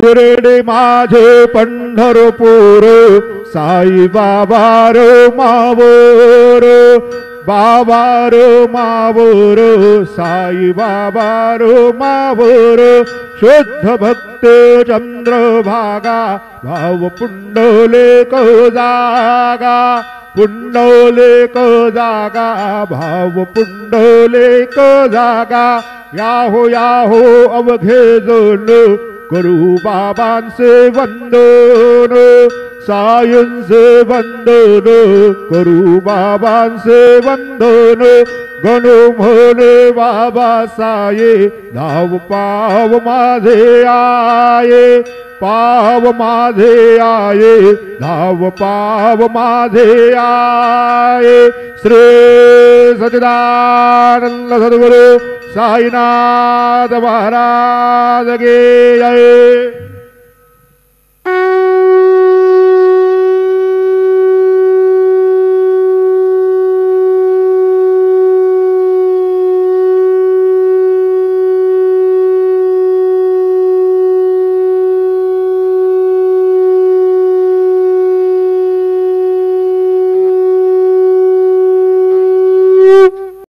शिर्डी माझे पंढरपूर साई बाबा रो मावोर बाबा row मावोर Sai Baba row मावोर शुद्ध भक्त चंद्रभागा भाव पुंडलिक जागा पुंडलिक जागा भाव पुंडलिक जागा याहो याहो अवघे जण करू बाबांचे वंदन सायंचे वंदन करू बाबांचे वंदन गणू म्हणे बाबा साये धाव पाव माझे आये पाव माझे आये धाव पाव माझे आये श्री सच्चिदानंद सद्गुरु साईनाथ महाराज की जय।